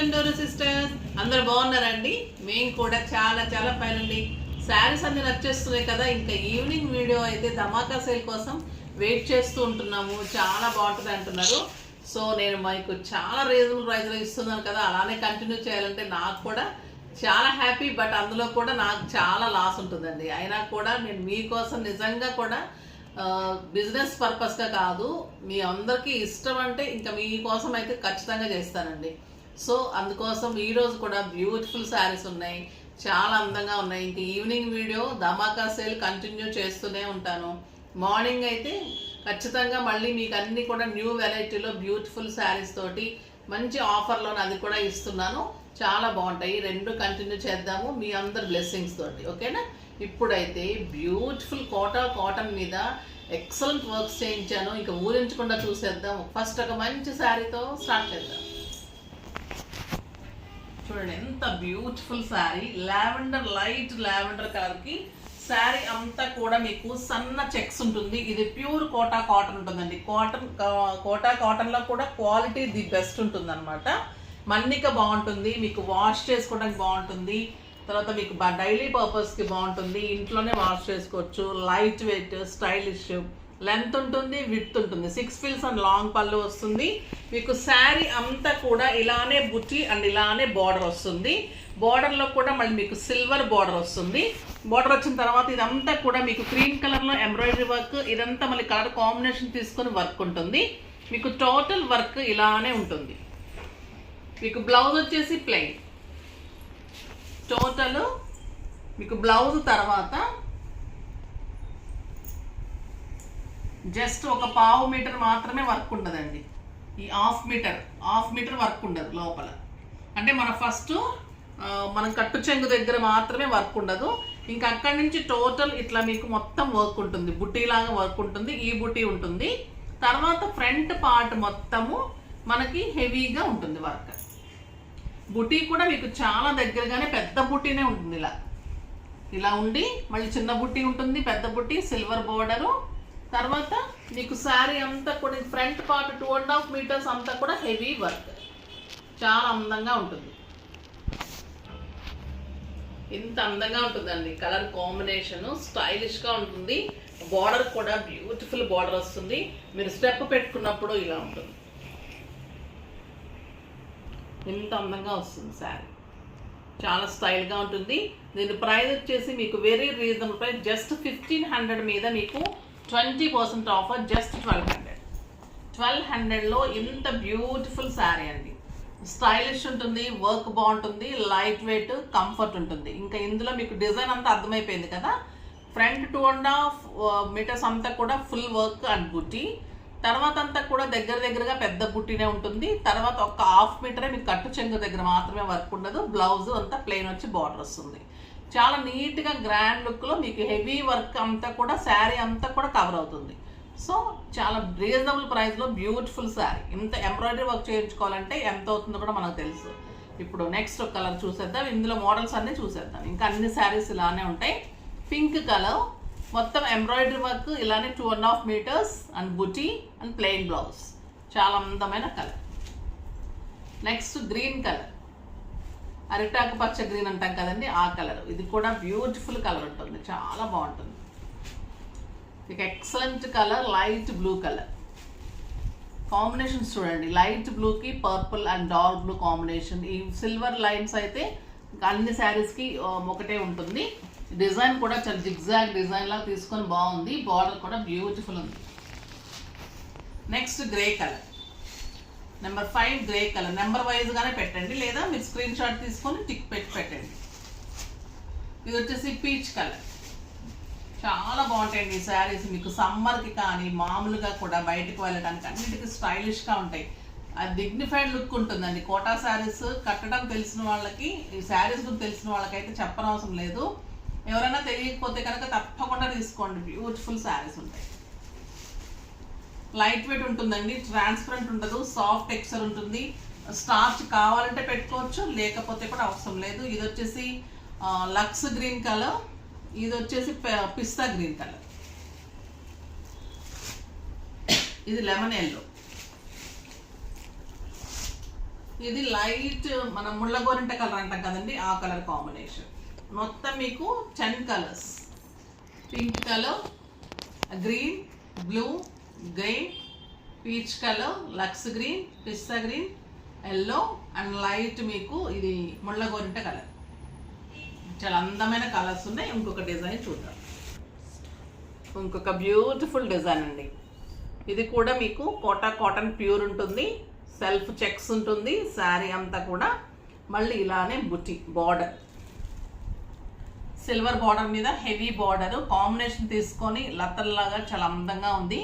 Welcome to sisters. అందరు బాగున్నారండి? మేము కూడా చాలా చాలా ఫైన్ అండి. శారీస్ అన్ని నచ్చేస్తున్నాయి కదా. ఇంకా ఈవినింగ్ వీడియో అయితే ధమాకా సేల్ కోసం వెయిట్ చేస్తూ ఉంటున్నాము. చాలా బాగుంటుంది అంటున్నారు. సో నేను మీకు చాలా రీజనబుల్ ప్రైస్లో ఇస్తున్నాను కదా, అలానే కంటిన్యూ చేయాలంటే నాకు కూడా చాలా హ్యాపీ. బట్ అందులో కూడా నాకు చాలా లాస్ ఉంటుందండి. అయినా కూడా నేను మీకోసం నిజంగా కూడా బిజినెస్ పర్పస్గా కాదు, మీ అందరికీ ఇష్టం అంటే ఇంకా మీకోసం అయితే ఖచ్చితంగా చేస్తానండి. సో అందుకోసం ఈరోజు కూడా బ్యూటిఫుల్ శారీస్ ఉన్నాయి, చాలా అందంగా ఉన్నాయి. ఇంక ఈవినింగ్ వీడియో ధమాకా సేల్ కంటిన్యూ చేస్తూనే ఉంటాను. మార్నింగ్ అయితే ఖచ్చితంగా మళ్ళీ మీకు అన్ని కూడా న్యూ వెరైటీలో బ్యూటిఫుల్ శారీస్ తోటి మంచి ఆఫర్లో అది కూడా ఇస్తున్నాను. చాలా బాగుంటాయి. రెండు కంటిన్యూ చేద్దాము మీ అందరి బ్లెస్సింగ్స్ తోటి, ఓకేనా? ఇప్పుడైతే బ్యూటిఫుల్ కాటన్ మీద ఎక్సలెంట్ వర్క్స్ చేయించాను. ఇంకా ఊరించకుండా చూసేద్దాం. ఫస్ట్ ఒక మంచి శారీతో స్టార్ట్ చేద్దాం. చూడండి ఎంత beautiful sari, lavender, light lavender కలర్కి శారీ అంతా కూడా మీకు సన్న చెక్స్ ఉంటుంది. ఇది ప్యూర్ కాటన్ ఉంటుందండి. కాటన్లో కూడా క్వాలిటీ ది బెస్ట్ ఉంటుంది అనమాట. మన్నిక బాగుంటుంది, మీకు వాష్ చేసుకోవడానికి బాగుంటుంది. తర్వాత మీకు డైలీ పర్పస్కి బాగుంటుంది, ఇంట్లోనే వాష్ చేసుకోవచ్చు. లైట్ వెయిట్, స్టైలిష్, లెంత్ ఉంటుంది, విడ్త్ ఉంటుంది. 6 ఫీల్స్ అండ్ లాంగ్ పళ్ళు వస్తుంది. మీకు శారీ అంతా కూడా ఇలానే బుట్టి అండ్ ఇలానే బార్డర్ వస్తుంది. బార్డర్లో కూడా మళ్ళీ మీకు సిల్వర్ బార్డర్ వస్తుంది. బార్డర్ వచ్చిన తర్వాత ఇదంతా కూడా మీకు క్రీమ్ కలర్లో ఎంబ్రాయిడరీ వర్క్, ఇదంతా మళ్ళీ కలర్ కాంబినేషన్ తీసుకొని వర్క్ ఉంటుంది. మీకు టోటల్ వర్క్ ఇలానే ఉంటుంది. మీకు బ్లౌజ్ వచ్చేసి ప్లెయిన్. టోటల్ మీకు బ్లౌజ్ తర్వాత జస్ట్ ఒక 1/2 మీటర్ మాత్రమే వర్క్ ఉండదండి. ఈ హాఫ్ మీటర్ వర్క్ ఉండదు లోపల. అంటే మన ఫస్ట్ మనం కట్టు చెంగు దగ్గర మాత్రమే వర్క్ ఉండదు. ఇంకా అక్కడి నుంచి టోటల్ ఇట్లా మీకు మొత్తం వర్క్ ఉంటుంది. బుట్టీలాగా వర్క్ ఉంటుంది. ఈ బుట్టీ ఉంటుంది. తర్వాత ఫ్రంట్ పార్ట్ మొత్తము మనకి హెవీగా ఉంటుంది వర్క్. బుటీ కూడా మీకు చాలా దగ్గరగానే పెద్ద బుట్టీనే ఉంటుంది. ఇలా ఉండి మళ్ళీ చిన్న బుట్టీ ఉంటుంది, పెద్ద బుట్టీ, సిల్వర్ బోర్డరు. తర్వాత మీకు శారీ అంతా కూడా ఫ్రంట్ పార్ట్ 2.5 మీటర్స్ అంతా కూడా హెవీ వర్క్, చాలా అందంగా ఉంటుంది. ఇంత అందంగా ఉంటుందండి. కలర్ కాంబినేషన్ స్టైలిష్గా ఉంటుంది. బార్డర్ కూడా బ్యూటిఫుల్ బార్డర్ వస్తుంది. మీరు స్టెప్ పెట్టుకున్నప్పుడు ఇలా ఉంటుంది. ఇంత అందంగా వస్తుంది శారీ, చాలా స్టైల్గా ఉంటుంది. దీని ప్రైస్ వచ్చేసి మీకు వెరీ రీజనబుల్ ప్రైస్. జస్ట్ 1500 మీద మీకు 20% ఆఫర్. జస్ట్ 1200లో ఇంత బ్యూటిఫుల్ శారీ అండి. స్టైలిష్ ఉంటుంది, వర్క్ బాగుంటుంది, లైట్ వెయిట్, కంఫర్ట్ ఉంటుంది. ఇంకా ఇందులో మీకు డిజైన్ అంతా అర్థమైపోయింది కదా. ఫ్రంట్ 2.5 మీటర్స్ అంతా కూడా ఫుల్ వర్క్ అండ్ బుట్టి. తర్వాత అంతా కూడా దగ్గరగా పెద్ద బుట్టినే ఉంటుంది. తర్వాత ఒక 1/2 మీటరే మీకు కట్టు చెంగు దగ్గర మాత్రమే వర్క్ ఉండదు. బ్లౌజ్ అంతా ప్లెయిన్ వచ్చి బార్డర్ వస్తుంది. చాలా నీట్గా గ్రాండ్ లుక్లో మీకు హెవీ వర్క్ అంతా కూడా శారీ అంతా కూడా కవర్ అవుతుంది. సో చాలా రీజనబుల్ ప్రైస్లో బ్యూటిఫుల్ శారీ. ఇంత ఎంబ్రాయిడరీ వర్క్ చేయించుకోవాలంటే ఎంత అవుతుందో కూడా మనకు తెలుసు. ఇప్పుడు నెక్స్ట్ ఒక కలర్ చూసేద్దాం. ఇందులో మోడల్స్ అన్నీ చూసేద్దాం. ఇంకా అన్ని శారీస్ ఇలానే ఉంటాయి. పింక్ కలర్ మొత్తం ఎంబ్రాయిడరీ వర్క్ ఇలానే 2.5 metres and buti and plain blouse. చాలా అందమైన కలర్. నెక్స్ట్ గ్రీన్ కలర్, అరిటాకు పచ్చ గ్రీన్ అంటాం కదండి, ఆ కలర్. ఇది కూడా బ్యూటిఫుల్ కలర్ ఉంటుంది, చాలా బాగుంటుంది. ఇక excellent colour, light blue colour combinations చూడండి. లైట్ బ్లూకి purple and dark blue combination. ఈ సిల్వర్ లైన్స్ అయితే అన్ని శారీస్కి ఒకటే ఉంటుంది. డిజైన్ కూడా చాలా జిగ్జాగ్ డిజైన్ లాగా తీసుకొని బాగుంది. బార్డర్ కూడా బ్యూటిఫుల్ ఉంది. Next grey colour, number 5 grey colour. Number వైజ్గానే పెట్టండి, లేదా మీరు స్క్రీన్ షాట్ తీసుకొని టిక్ పెట్టండి. ఇది వచ్చేసి పీచ్ కలర్. చాలా బాగుంటాయండి ఈ శారీస్. మీకు సమ్మర్కి కానీ మామూలుగా కూడా బయటకు వెళ్ళడానికి అన్నిటికీ స్టైలిష్గా ఉంటాయి. డిగ్నిఫైడ్ లుక్ ఉంటుందండి. కోటా శారీస్ కట్టడం తెలిసిన వాళ్ళకి, ఈ శారీస్ గురించి తెలిసిన వాళ్ళకైతే చెప్పనవసరం లేదు. ఎవరైనా తెలియకపోతే కనుక తప్పకుండా తీసుకోండి. బ్యూటిఫుల్ శారీస్ ఉంటాయి. లైట్ వెయిట్ ఉంటుందండి, ట్రాన్స్పరెంట్ ఉండదు, సాఫ్ట్ టెక్స్చర్ ఉంటుంది. స్టార్చ్ కావాలంటే పెట్టుకోవచ్చు, లేకపోతే కూడా అవసరం లేదు. ఇది వచ్చేసి లక్స్ గ్రీన్ కలర్, ఇది వచ్చేసి పిస్తా గ్రీన్ కలర్, ఇది లెమన్ ఎల్లో. ఇది లైట్ మనం ముళ్ళ గోరింట కలర్ అంటాం కదండి, ఆ కలర్ కాంబినేషన్. మొత్తం మీకు 10 colours. Pink colour, green, blue, grey, peach colour, లక్స్ green, pista green, yellow and light మీకు ఇది ముళ్ళ గోరింట కలర్. చాలా అందమైన కలర్స్ ఉన్నాయి. ఇంకొక డిజైన్ చూద్దాం. ఇంకొక బ్యూటిఫుల్ డిజైన్ అండి. ఇది కూడా మీకు కోటా కాటన్ ప్యూర్ ఉంటుంది, సెల్ఫ్ చెక్స్ ఉంటుంది. శారీ అంతా కూడా మళ్ళీ ఇలానే బుట్టి బార్డర్, సిల్వర్ బార్డర్ మీద హెవీ బార్డర్ కాంబినేషన్ తీసుకొని లతల్లాగా చాలా అందంగా ఉంది.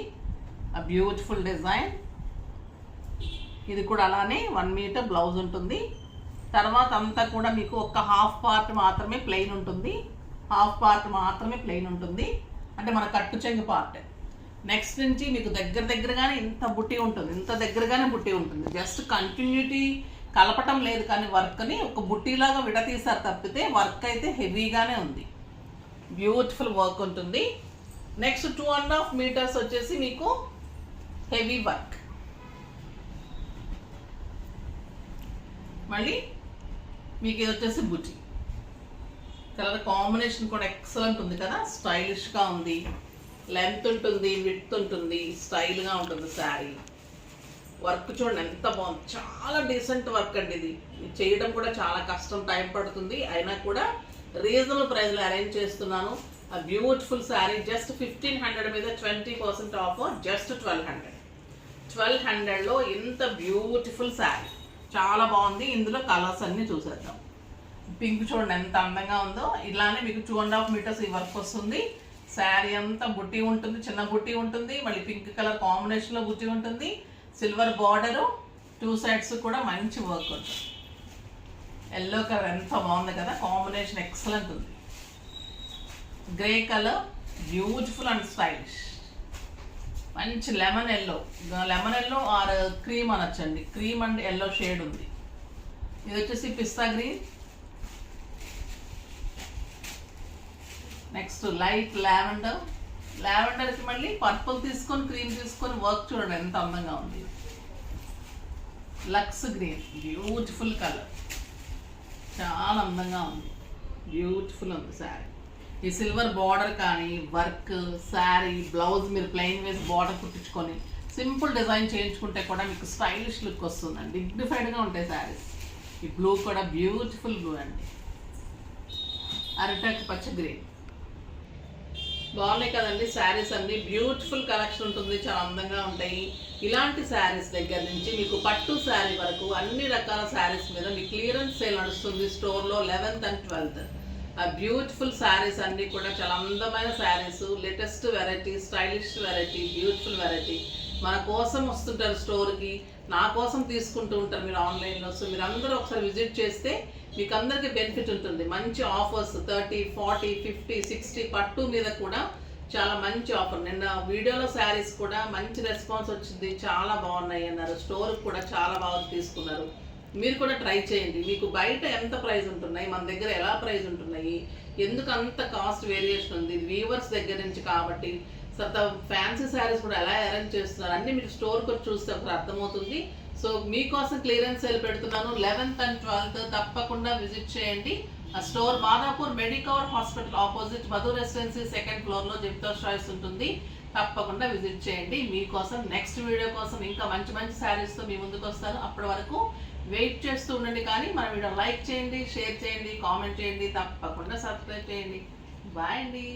ఆ బ్యూటిఫుల్ డిజైన్. ఇది కూడా అలానే 1 మీటర్ బ్లౌజ్ ఉంటుంది. తర్వాత అంతా కూడా మీకు ఒక హాఫ్ పార్ట్ మాత్రమే ప్లెయిన్ ఉంటుంది. హాఫ్ పార్ట్ మాత్రమే ప్లెయిన్ ఉంటుంది, అంటే మన కట్టు చెంగు పార్ట్. నెక్స్ట్ నుంచి మీకు దగ్గరగానే ఇంత బుట్టి ఉంటుంది, ఇంత దగ్గరగానే బుట్టి ఉంటుంది. జస్ట్ కంటిన్యూటీ కలపటం లేదు, కానీ వర్క్ని ఒక బుట్టీలాగా విడతీసారు తప్పితే వర్క్ అయితే హెవీగానే ఉంది. బ్యూటిఫుల్ వర్క్ ఉంటుంది. నెక్స్ట్ 2.5 మీటర్స్ వచ్చేసి మీకు హెవీ వర్క్. మళ్ళీ మీకు ఇది వచ్చేసి బుట్టి. కలర్ కాంబినేషన్ కూడా ఎక్సలెంట్ ఉంది కదా, స్టైలిష్గా ఉంది. లెంత్ ఉంటుంది, విడ్త్ ఉంటుంది, స్టైల్గా ఉంటుంది శారీ. వర్క్ చూడండి ఎంత బాగుంది, చాలా డీసెంట్ వర్క్ అండి. ఇది చేయడం కూడా చాలా కష్టం, టైం పడుతుంది. అయినా కూడా రీజనబుల్ ప్రైస్లో అరేంజ్ చేస్తున్నాను. ఆ బ్యూటిఫుల్ శారీ జస్ట్ 1500 మీద 20% ఆఫర్, జస్ట్ 1200. 1200లో ఇంత బ్యూటిఫుల్ శారీ చాలా బాగుంది. ఇందులో కలర్స్ అన్నీ చూసేద్దాం. పింక్ చూడండి ఎంత అందంగా ఉందో. ఇలానే మీకు 2.5 మీటర్స్ ఈ వర్క్ వస్తుంది. శారీ అంతా బుట్టి ఉంటుంది, చిన్న బుట్టి ఉంటుంది. మళ్ళీ పింక్ కలర్ కాంబినేషన్లో బుట్టి ఉంటుంది. సిల్వర్ బార్డరు, 2 సైడ్స్ కూడా మంచి వర్క్ ఉంటుంది. ఎల్లో కలర్ ఎంత బాగుంది కదా, కాంబినేషన్ ఎక్సలెంట్ ఉంది. Grey colour beautiful and stylish. మంచి లెమన్ ఎల్లో ఆర్ క్రీమ్ అనొచ్చండి. క్రీమ్ అండ్ ఎల్లో షేడ్ ఉంది. ఇది వచ్చేసి పిస్తా గ్రీన్. నెక్స్ట్ లైట్ లావెండర్కి మళ్ళీ పర్పుల్ తీసుకొని క్రీమ్ తీసుకొని వర్క్ చూడండి ఎంత అందంగా ఉంది. లక్స్ గ్రీన్ బ్యూటిఫుల్ కలర్, చాలా అందంగా ఉంది. బ్యూటిఫుల్ ఉంది శారీ. ఈ సిల్వర్ బార్డర్ కానీ వర్క్, శారీ బ్లౌజ్ మీరు ప్లెయిన్ వేసి బార్డర్ కుట్టించుకొని సింపుల్ డిజైన్ చేయించుకుంటే కూడా మీకు స్టైలిష్ లుక్ వస్తుందండి. డిగ్నిఫైడ్గా ఉంటాయి శారీస్. ఈ బ్లూ కూడా బ్యూటిఫుల్ బ్లూ అండి. అరిటాకు పచ్చ గ్రీన్. బాగున్నాయి కదండి శారీస్ అన్ని. బ్యూటిఫుల్ కలెక్షన్ ఉంటుంది, చాలా అందంగా ఉంటాయి. ఇలాంటి శారీస్ దగ్గర నుంచి మీకు పట్టు శారీ వరకు అన్ని రకాల శారీస్ మీద మీ క్లియరెన్స్ సేల్ నడుస్తుంది స్టోర్లో 11th and 12th. ఆ బ్యూటిఫుల్ శారీస్ అన్నీ కూడా చాలా అందమైన saris, latest variety, stylish variety, beautiful variety మన కోసం వస్తుంటారు స్టోర్కి. నా కోసం తీసుకుంటూ ఉంటారు మీరు ఆన్లైన్లో. సో మీరు అందరూ ఒకసారి విజిట్ చేస్తే మీకు అందరికీ బెనిఫిట్ ఉంటుంది. మంచి ఆఫర్స్ 30, 40, 50, 60 పట్టు మీద కూడా చాలా మంచి ఆఫర్. నిన్న వీడియోలో శారీస్ కూడా మంచి రెస్పాన్స్ వచ్చింది, చాలా బాగున్నాయి అన్నారు. స్టోర్ కూడా చాలా బాగా తీసుకున్నారు. మీరు కూడా ట్రై చేయండి. మీకు బయట ఎంత ప్రైస్ ఉంటున్నాయి, మన దగ్గర ఎలా ప్రైస్ ఉంటున్నాయి, ఎందుకు అంత కాస్ట్ వేరియేషన్ ఉంది, వీవర్స్ దగ్గర నుంచి కాబట్టి ఫ్యాన్సీ శారీస్ కూడా ఎలా అరేంజ్ చేస్తున్నారు అన్నీ మీరు స్టోర్కి వచ్చి చూస్తే ఒకసారి అర్థమవుతుంది. సో మీకోసం క్లియరెన్స్ సేల్ పెడుతున్నాను 11th and 12th. తప్పకుండా విజిట్ చేయండి. ఆ store Madhapur Medicover hospital opposite Madhu Residency 2nd floorలో జిప్టోస్ చాయిస్ ఉంటుంది. తప్పకుండా విజిట్ చేయండి. మీకోసం నెక్స్ట్ వీడియో కోసం ఇంకా మంచి మంచి శారీస్తో మీ ముందుకు వస్తాను. అప్పటి వరకు వెయిట్ చేస్తూ ఉండండి. కానీ మన వీడియో లైక్ చేయండి, షేర్ చేయండి, కామెంట్ చేయండి, తప్పకుండా సబ్స్క్రైబ్ చేయండి. బాయ్ అండి.